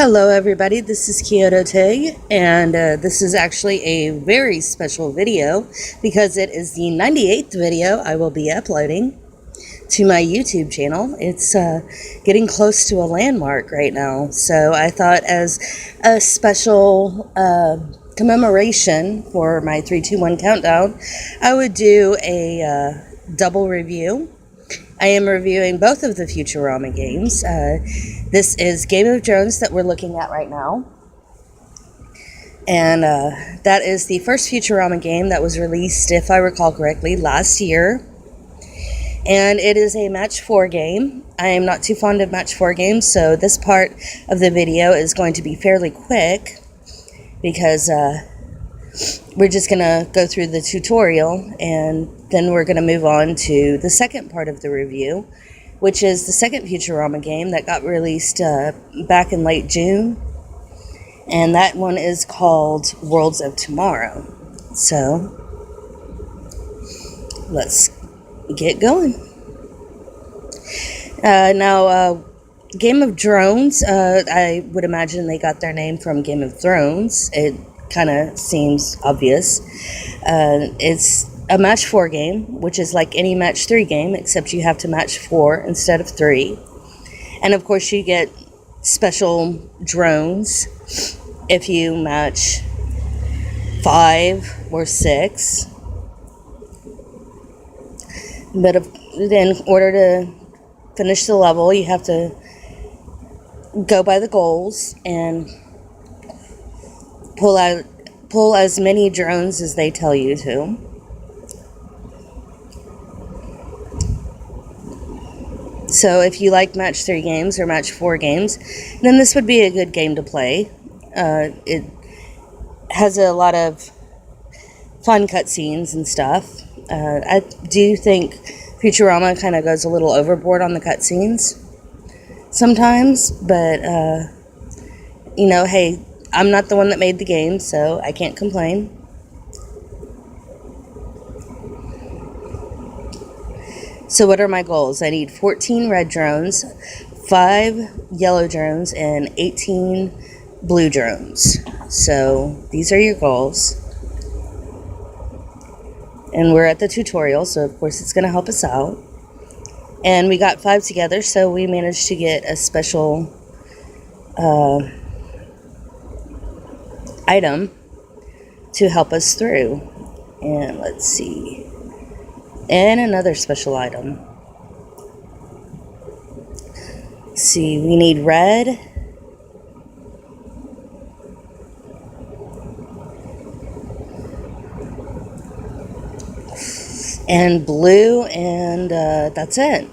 Hello everybody, this is Kyoto Tig, and this is actually a very special video because it is the 98th video I will be uploading to my YouTube channel. It's getting close to a landmark right now, so I thought as a special commemoration for my 3-2-1 countdown, I would do a double review. I am reviewing both of the Futurama games. This is Game of Thrones that we're looking at right now. And that is the first Futurama game that was released, if I recall correctly, last year. And it is a match 4 game. I am not too fond of match 4 games, so this part of the video is going to be fairly quick because we're just going to go through the tutorial and then we're going to move on to the second part of the review, which is the second Futurama game that got released back in late June. And that one is called Worlds of Tomorrow. So, let's get going. Now, Game of Drones, I would imagine they got their name from Game of Thrones. It kind of seems obvious. It's a match 4 game, which is like any match 3 game, except you have to match 4 instead of 3. And of course you get special drones if you match 5 or 6. But in order to finish the level, you have to go by the goals and pull as many drones as they tell you to. So if you like match 3 games or match 4 games, then this would be a good game to play. It has a lot of fun cutscenes and stuff. I do think Futurama kind of goes a little overboard on the cutscenes sometimes, but hey, I'm not the one that made the game, so I can't complain. So what are my goals? I need 14 red drones, 5 yellow drones, and 18 blue drones. So these are your goals. And we're at the tutorial, so of course it's going to help us out. And we got 5 together, so we managed to get a special item to help us through. And let's see. And another special item. Let's see, we need red. And blue, and that's it.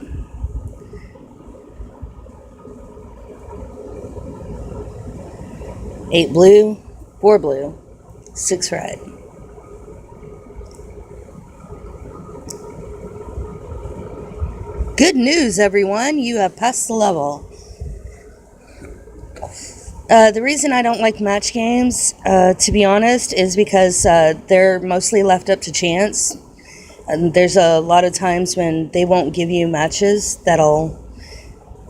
Eight blue, 4 blue, 6 red. Good news, everyone. You have passed the level. The reason I don't like match games, to be honest, is because they're mostly left up to chance. And there's a lot of times when they won't give you matches that'll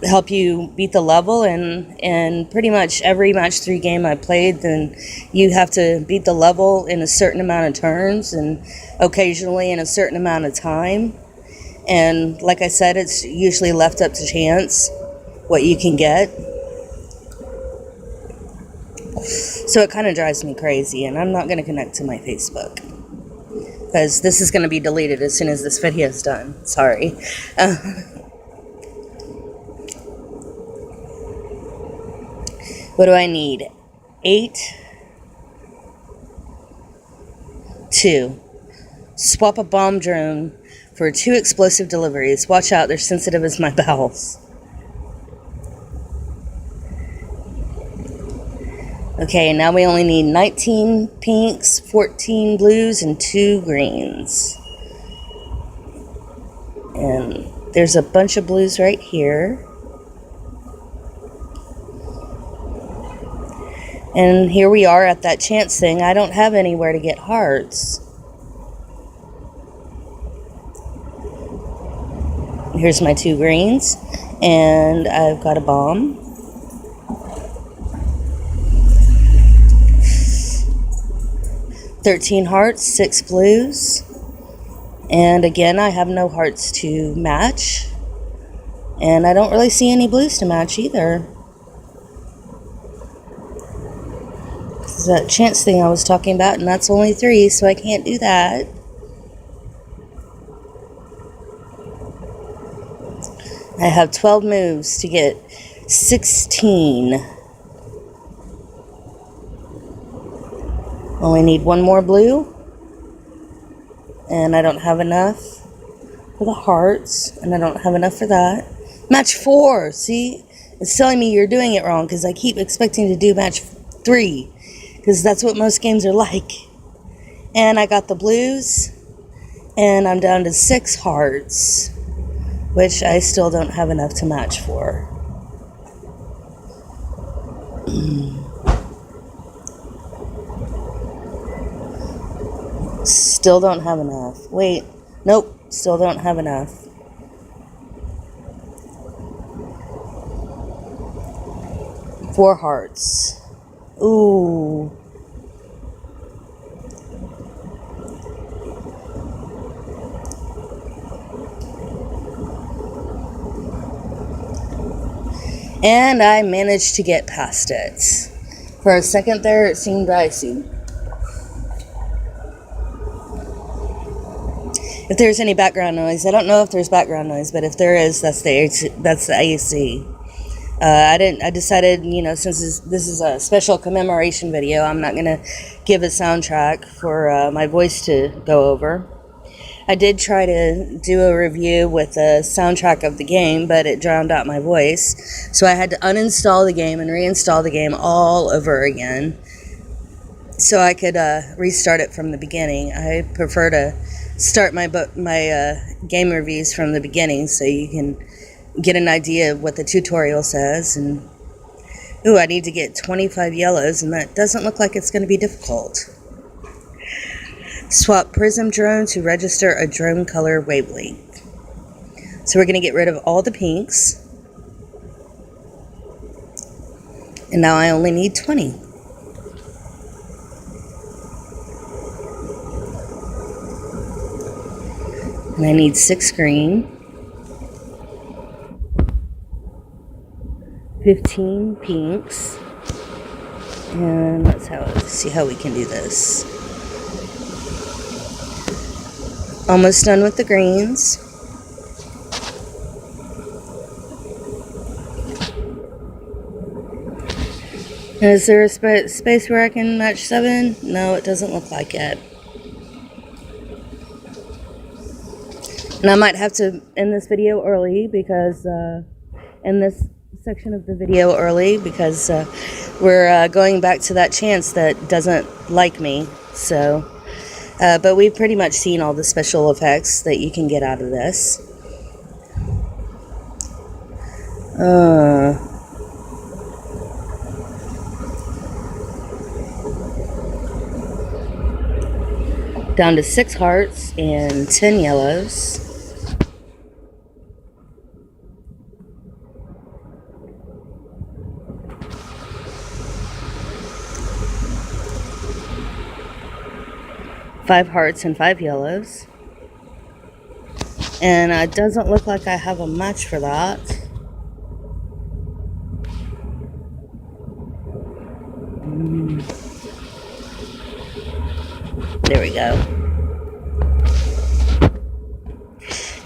help you beat the level. And pretty much every match 3 game I played, then you have to beat the level in a certain amount of turns and occasionally in a certain amount of time. And like I said, it's usually left up to chance what you can get. So it kind of drives me crazy, and I'm not going to connect to my Facebook because this is going to be deleted as soon as this video is done. Sorry. What do I need? 8. 2. Swap a bomb drone for 2 explosive deliveries. Watch out, they're sensitive as my bowels. Okay, now we only need 19 pinks, 14 blues, and 2 greens. And there's a bunch of blues right here. And here we are at that chance thing. I don't have anywhere to get hearts. Here's my 2 greens, and I've got a bomb. 13 hearts, 6 blues. And again, I have no hearts to match. And I don't really see any blues to match either. It's that chance thing I was talking about, and that's only 3, so I can't do that. I have 12 moves to get 16. Only need 1 more blue. And I don't have enough for the hearts. And I don't have enough for that. Match 4. See? It's telling me you're doing it wrong because I keep expecting to do match 3. Because that's what most games are like. And I got the blues. And I'm down to 6 hearts. Which I still don't have enough to match for. Still don't have enough. Wait. Nope. Still don't have enough. Four hearts. Ooh. And I managed to get past it. For a second there, it seemed dicey. If there's any background noise, I don't know if there's background noise, but if there is, that's the AC. I decided, since this is a special commemoration video, I'm not going to give a soundtrack for my voice to go over. I did try to do a review with the soundtrack of the game, but it drowned out my voice. So I had to uninstall the game and reinstall the game all over again so I could restart it from the beginning. I prefer to start my game reviews from the beginning so you can get an idea of what the tutorial says. And ooh, I need to get 25 yellows, and that doesn't look like it's going to be difficult. Swap prism drone to register a drone color wavelength. So we're going to get rid of all the pinks. And now I only need 20. And I need 6 green. 15 pinks. And let's see how we can do this. Almost done with the greens. And is there a space where I can match 7? No, it doesn't look like it. And I might have to end this video early because, end this section of the video early because we're going back to that chance that doesn't like me. So, but we've pretty much seen all the special effects that you can get out of this. Down to 6 hearts and 10 yellows. Five hearts and 5 yellows. And it doesn't look like I have a match for that. There we go.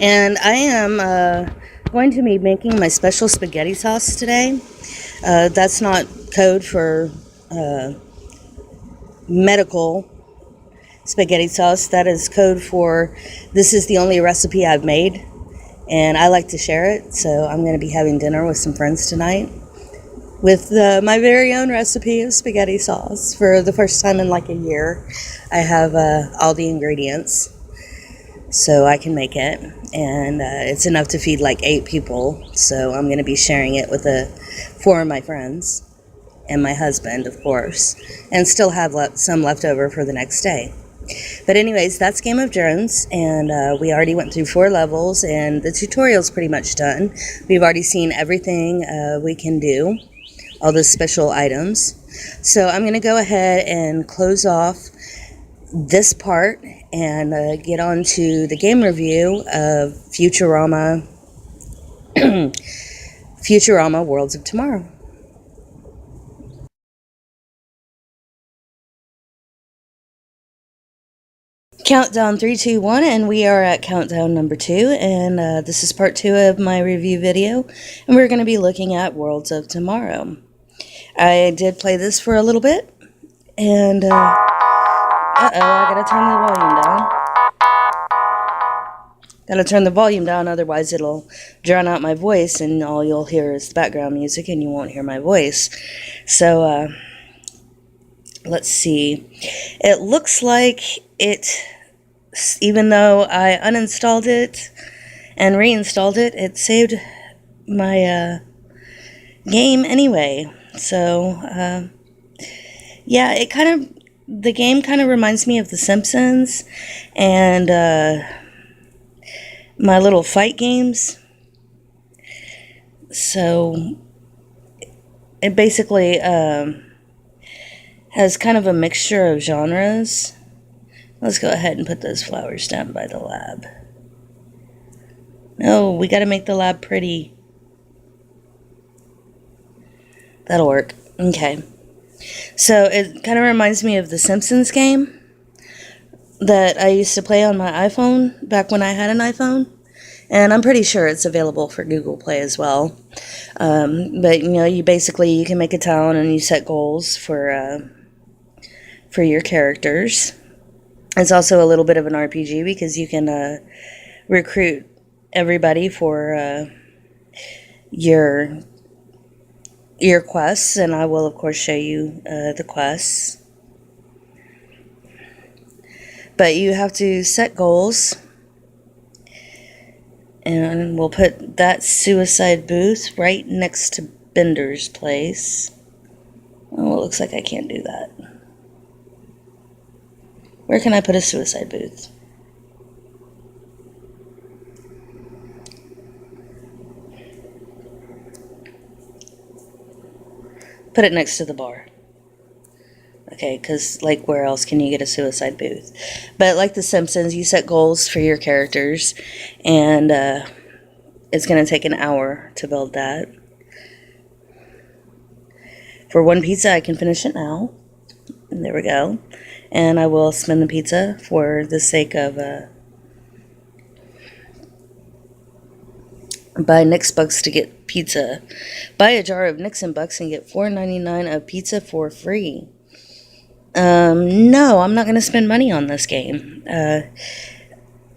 And I am going to be making my special spaghetti sauce today. That's not code for medical spaghetti sauce. That is code for this is the only recipe I've made, and I like to share it. So I'm going to be having dinner with some friends tonight with my very own recipe of spaghetti sauce. For the first time in like a year, I have all the ingredients so I can make it, and it's enough to feed like 8 people. So I'm going to be sharing it with 4 of my friends and my husband, of course, and still have some left over for the next day. But anyways, that's Game of Drones, and we already went through 4 levels, and the tutorial's pretty much done. We've already seen everything we can do, all the special items. So I'm going to go ahead and close off this part and get on to the game review of Futurama Futurama Worlds of Tomorrow. Countdown 3, 2, 1, and we are at countdown number 2, and this is part 2 of my review video, and we're going to be looking at Worlds of Tomorrow. I did play this for a little bit, and I gotta turn the volume down. Gotta turn the volume down, otherwise it'll drown out my voice, and all you'll hear is the background music, and you won't hear my voice. So, let's see. It looks like it, even though I uninstalled it and reinstalled it, it saved my game anyway. So, yeah, the game kind of reminds me of The Simpsons and my little fight games. So, it basically has kind of a mixture of genres. Let's go ahead and put those flowers down by the lab. No, we gotta make the lab pretty. That'll work. Okay. So it kind of reminds me of the Simpsons game that I used to play on my iPhone back when I had an iPhone. And I'm pretty sure it's available for Google Play as well. But, you can make a town and you set goals for your characters. It's also a little bit of an RPG because you can recruit everybody for your quests, and I will of course show you the quests. But you have to set goals, and we'll put that suicide booth right next to Bender's place. Oh, it looks like I can't do that. Where can I put a suicide booth? Put it next to the bar. Okay, because, where else can you get a suicide booth? But like The Simpsons, you set goals for your characters, and it's going to take an hour to build that. For one pizza, I can finish it now. And there we go. And I will spin the pizza for the sake of buy Nick's Bucks to get pizza. Buy a jar of Nixon Bucks and get $4.99 of pizza for free. No, I'm not going to spend money on this game.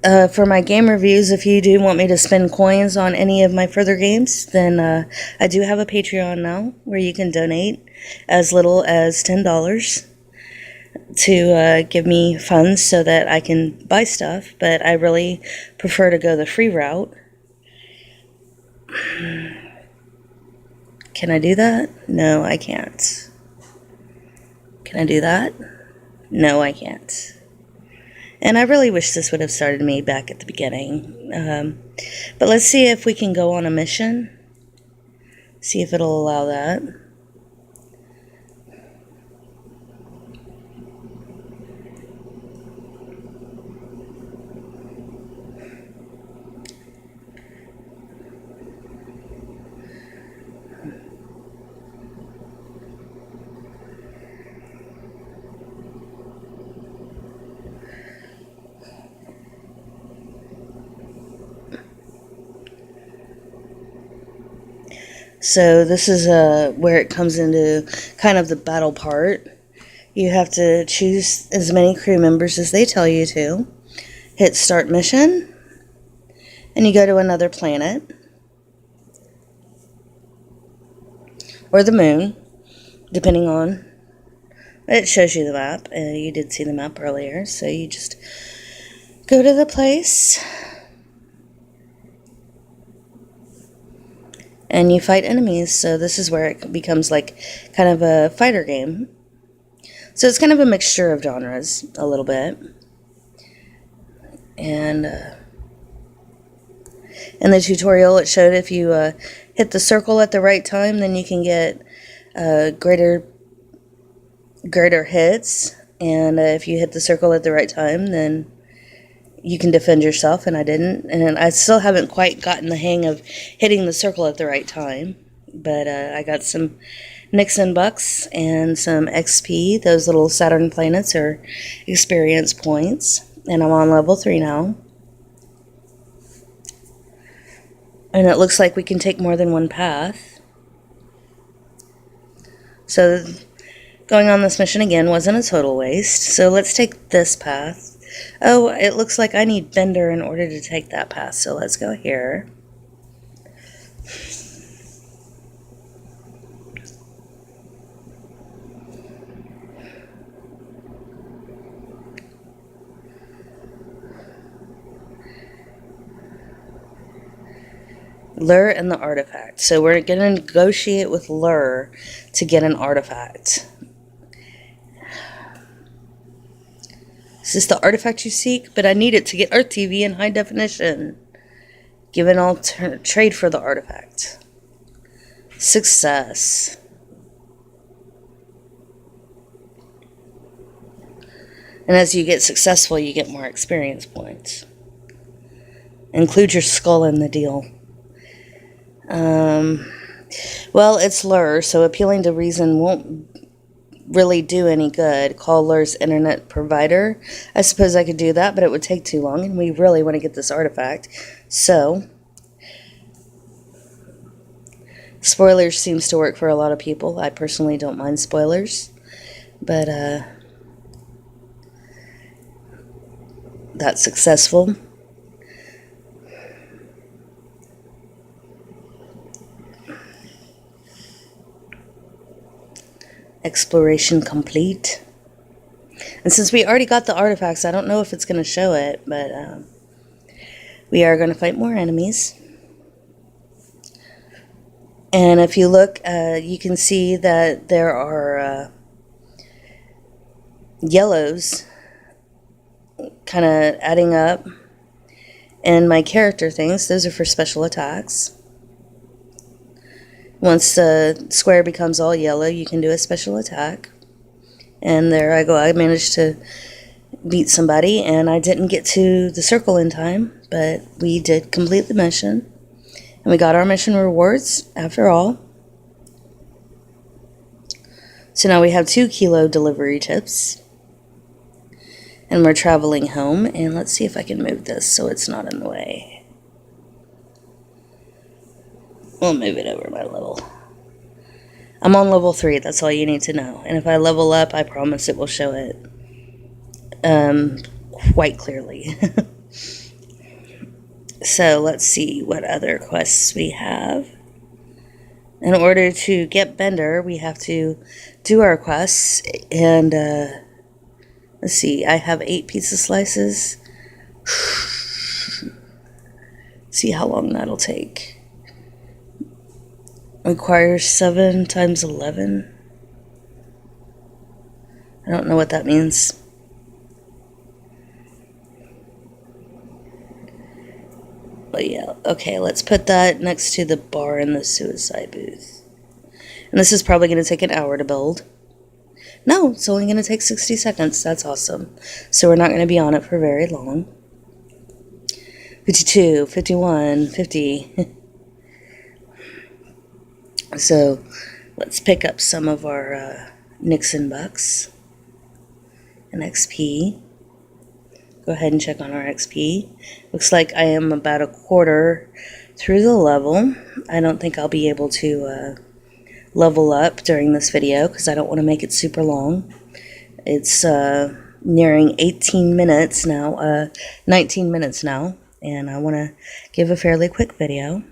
For my game reviews, if you do want me to spend coins on any of my further games, then I do have a Patreon now where you can donate as little as $10 to give me funds so that I can buy stuff, but I really prefer to go the free route. Can I do that? No, I can't. Can I do that? No, I can't. And I really wish this would have started me back at the beginning. But let's see if we can go on a mission. See if it'll allow that. So this is where it comes into kind of the battle part. You have to choose as many crew members as they tell you to. Hit start mission, and you go to another planet. Or the moon, depending on... It shows you the map. You did see the map earlier, so you just go to the place. And you fight enemies, so this is where it becomes like kind of a fighter game. So it's kind of a mixture of genres, a little bit. And in the tutorial, it showed if you hit the circle at the right time, then you can get greater hits, And if you hit the circle at the right time, then you can defend yourself, and I didn't. And I still haven't quite gotten the hang of hitting the circle at the right time. But I got some Nixon bucks and some XP. Those little Saturn planets are experience points. And I'm on level 3 now. And it looks like we can take more than one path. So going on this mission again wasn't a total waste. So let's take this path. Oh, it looks like I need Bender in order to take that path. So let's go here. Lure and the artifact. So we're going to negotiate with Lure to get an artifact. Is this the artifact you seek? But I need it to get Earth TV in high definition. Give an alternate trade for the artifact. Success. And as you get successful, you get more experience points. Include your skull in the deal. Well, it's Lure, so appealing to reason won't really do any good. Call Lure's internet provider. I suppose I could do that, but it would take too long, and we really want to get this artifact. So, spoilers seems to work for a lot of people. I personally don't mind spoilers, but that's successful. Exploration complete. And since we already got the artifacts, I don't know if it's going to show it, but we are going to fight more enemies. And if you look, you can see that there are yellows kind of adding up. And my character things, those are for special attacks. Once the square becomes all yellow, you can do a special attack. And there I go. I managed to beat somebody, and I didn't get to the circle in time, but we did complete the mission. And we got our mission rewards after all. So now we have 2 kilo delivery tips. And we're traveling home. And let's see if I can move this so it's not in the way. We'll move it over my level. I'm on level 3, that's all you need to know. And if I level up, I promise it will show it quite clearly. So let's see what other quests we have. In order to get Bender, we have to do our quests. And let's see, I have 8 pizza slices. See how long that'll take. Requires 7 times 11. I don't know what that means. But yeah, okay, let's put that next to the bar in the suicide booth. And this is probably going to take an hour to build. No, it's only going to take 60 seconds. That's awesome. So we're not going to be on it for very long. 52, 51, 50... So, let's pick up some of our Nixon bucks and XP. Go ahead and check on our XP. Looks like I am about a quarter through the level. I don't think I'll be able to level up during this video because I don't want to make it super long. It's nearing 18 minutes now, 19 minutes now, and I want to give a fairly quick video.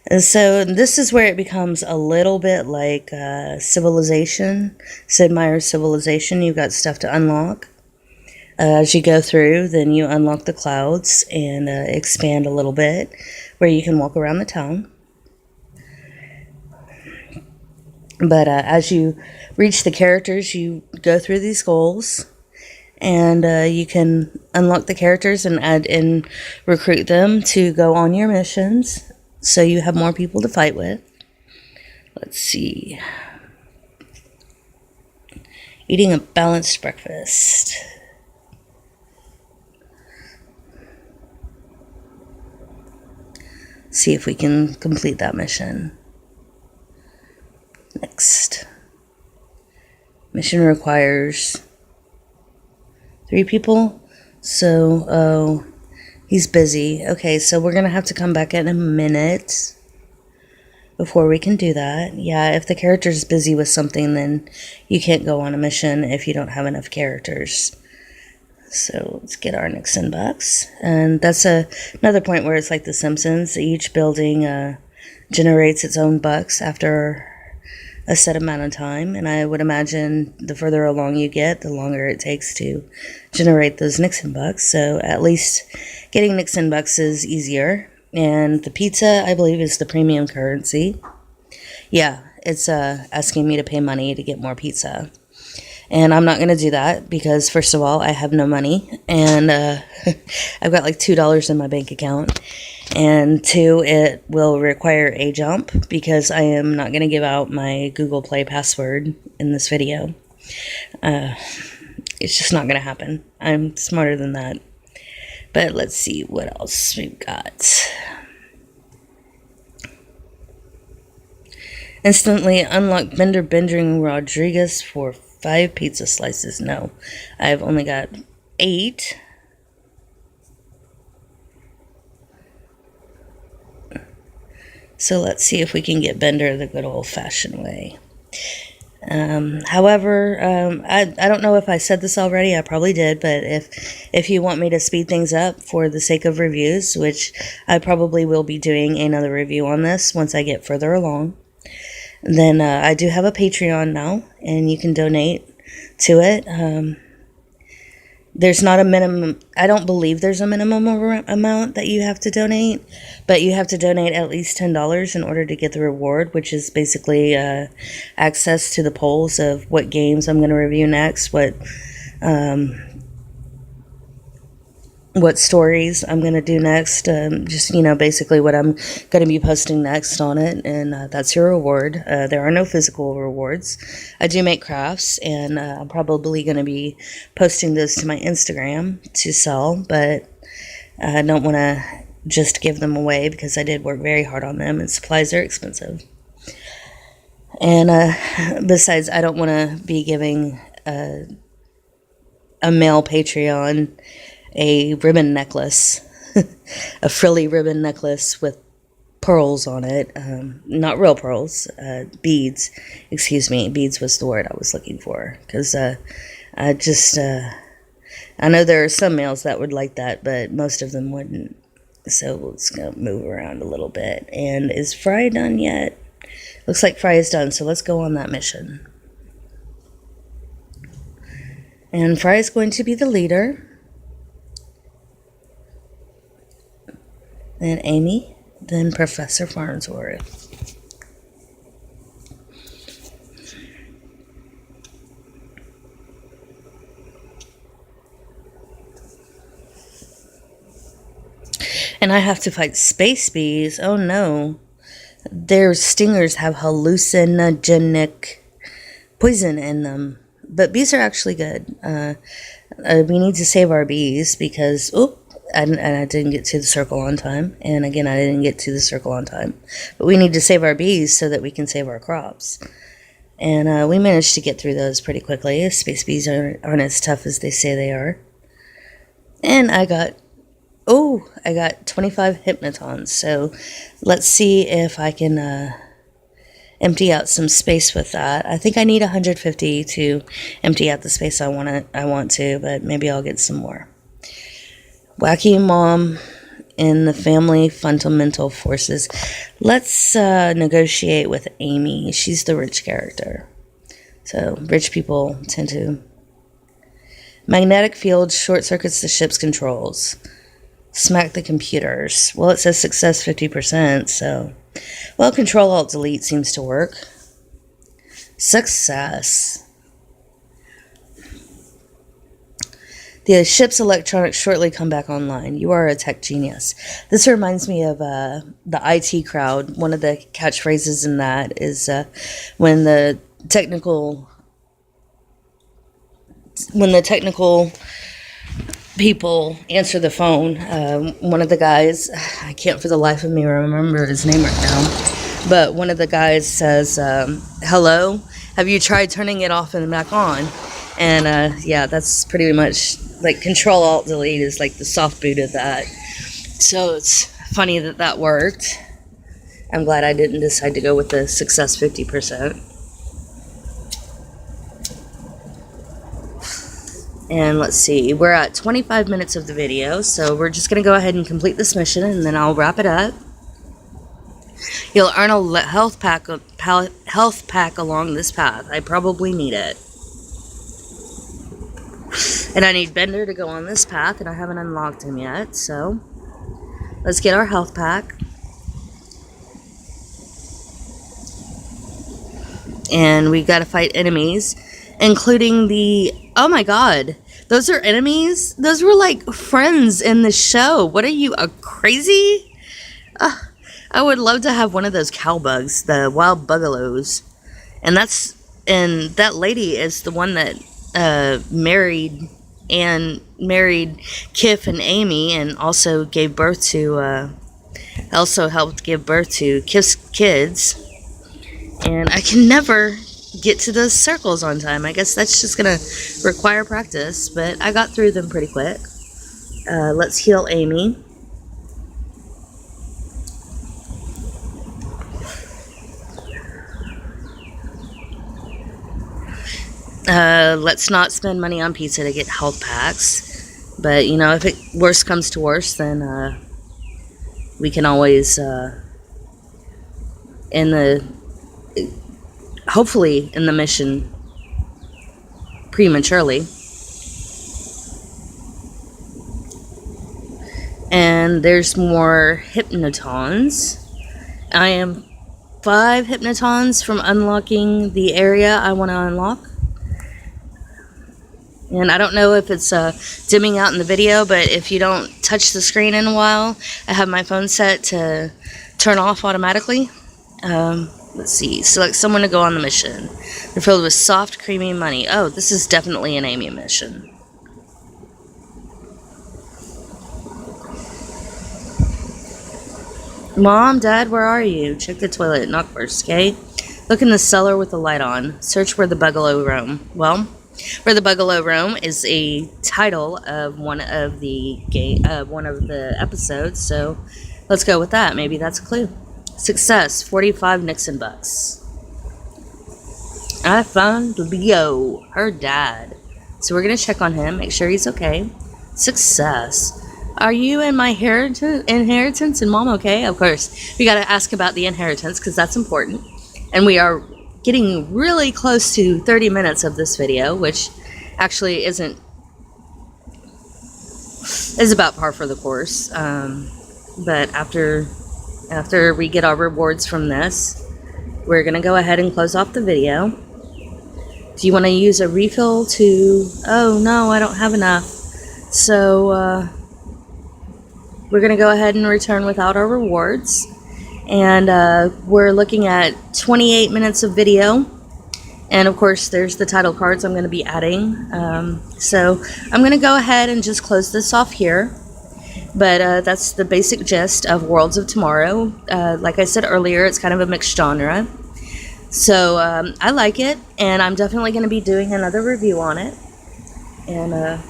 And so this is where it becomes a little bit like Civilization, Sid Meier's Civilization. You've got stuff to unlock. As you go through, then you unlock the clouds and expand a little bit where you can walk around the town. But as you reach the characters, you go through these goals. And you can unlock the characters and add and recruit them to go on your missions. So you have more people to fight with. Let's see. Eating a balanced breakfast. See if we can complete that mission. Next. Mission requires 3 people. So, oh, he's busy. Okay, so we're going to have to come back in a minute before we can do that. Yeah, if the character's busy with something, then you can't go on a mission if you don't have enough characters. So let's get our Nixon box. And that's another point where it's like The Simpsons. Each building generates its own bucks after a set amount of time. And I would imagine the further along you get, the longer it takes to generate those Nixon bucks. So at least getting Nixon bucks is easier. And the pizza, I believe, is the premium currency. Yeah, it's asking me to pay money to get more pizza. And I'm not going to do that because, first of all, I have no money. And I've got like $2 in my bank account. And 2, it will require a jump because I am not going to give out my Google Play password in this video. It's just not going to happen. I'm smarter than that. But let's see what else we've got. Instantly unlock vendor Benjamin Rodriguez for 5 pizza slices. No, I've only got 8. So let's see if we can get Bender the good old-fashioned way. However, I don't know if I said this already. I probably did, but if you want me to speed things up for the sake of reviews, which I probably will be doing another review on this once I get further along, then I do have a Patreon now, and you can donate to it. There's not a minimum. I don't believe there's a minimum amount that you have to donate, but you have to donate at least $10 in order to get the reward, which is basically access to the polls of what games I'm going to review next, what stories I'm going to do next, just, basically what I'm going to be posting next on it, and that's your reward. There are no physical rewards. I do make crafts, and I'm probably going to be posting those to my Instagram to sell, but I don't want to just give them away because I did work very hard on them, and supplies are expensive. And besides, I don't want to be giving a male Patreon a ribbon necklace, a frilly ribbon necklace with pearls on it. Not real pearls, beads. Excuse me, beads was the word I was looking for. Because I know there are some males that would like that, but most of them wouldn't. So let's go move around a little bit. And is Fry done yet? Looks like Fry is done, so let's go on that mission. And Fry is going to be the leader. Then Amy, then Professor Farnsworth. And I have to fight space bees. Oh no. Their stingers have hallucinogenic poison in them. But bees are actually good. We need to save our bees because... I didn't get to the circle on time. And again, I didn't get to the circle on time. But we need to save our bees so that we can save our crops. And we managed to get through those pretty quickly. Space bees aren't as tough as they say they are. And I got 25 hypnotons. So let's see if I can empty out some space with that. I think I need 150 to empty out the space I want to, but maybe I'll get some more. Wacky Mom in the family fundamental forces. Let's negotiate with Amy. She's the rich character. So rich people tend to... Magnetic field short circuits the ship's controls. Smack the computers. Well, it says success 50%, so... Well, Control-Alt-Delete seems to work. Success. The ship's electronics shortly come back online. You are a tech genius. This reminds me of the IT crowd. One of the catchphrases in that is when the technical when the technical people answer the phone, one of the guys, I can't for the life of me remember his name right now, but one of the guys says, hello, have you tried turning it off and back on? And yeah, that's pretty much like Control-Alt-Delete is like the soft boot of that. So it's funny that that worked. I'm glad I didn't decide to go with the success 50%. And let's see, we're at 25 minutes of the video, so we're just going to go ahead and complete this mission, and then I'll wrap it up. You'll earn a health pack along this path. I probably need it. And I need Bender to go on this path, and I haven't unlocked him yet, so let's get our health pack. And we got to fight enemies, including the... Oh my god, those are enemies? Those were like friends in the show. What are you, crazy? I would love to have one of those cowbugs, the wild bugalows. And that lady is the one that married Kif and Amy, and also gave birth to also helped give birth to Kif's kids. And I can never get to those circles on time. I guess that's just gonna require practice, but I got through them pretty quick. Let's heal Amy. Let's not spend money on pizza to get health packs, but you know, if it worst comes to worst, then we can always hopefully in the mission prematurely. And there's more hypnotons. I am 5 hypnotons from unlocking the area I want to unlock. And I don't know if it's dimming out in the video, but if you don't touch the screen in a while, I have my phone set to turn off automatically. Let's see, select someone to go on the mission. They're filled with soft, creamy money. Oh, this is definitely an Amy mission. Mom, Dad, where are you? Check the toilet, knock first, okay? Look in the cellar with the light on. Search where the bugalo roam. Well, where the bugalo roam is a title of one of the episodes, so let's go with that. Maybe that's a clue. Success, 45 Nixon bucks. I found Leo, her dad. So we're going to check on him, make sure he's okay. Success. Are you in my inheritance and Mom okay? Of course, we got to ask about the inheritance because that's important. And we are getting really close to 30 minutes of this video, which actually is about par for the course. But after we get our rewards from this, we're going to go ahead and close off the video. Do you want to use a refill to... Oh, no, I don't have enough. So, we're going to go ahead and return without our rewards. And we're looking at 28 minutes of video. And, of course, there's the title cards I'm going to be adding. So, I'm going to go ahead and just close this off here. But that's the basic gist of Worlds of Tomorrow. Like I said earlier, it's kind of a mixed genre. So I like it, and I'm definitely going to be doing another review on it. And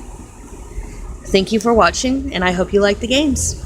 thank you for watching, and I hope you like the games.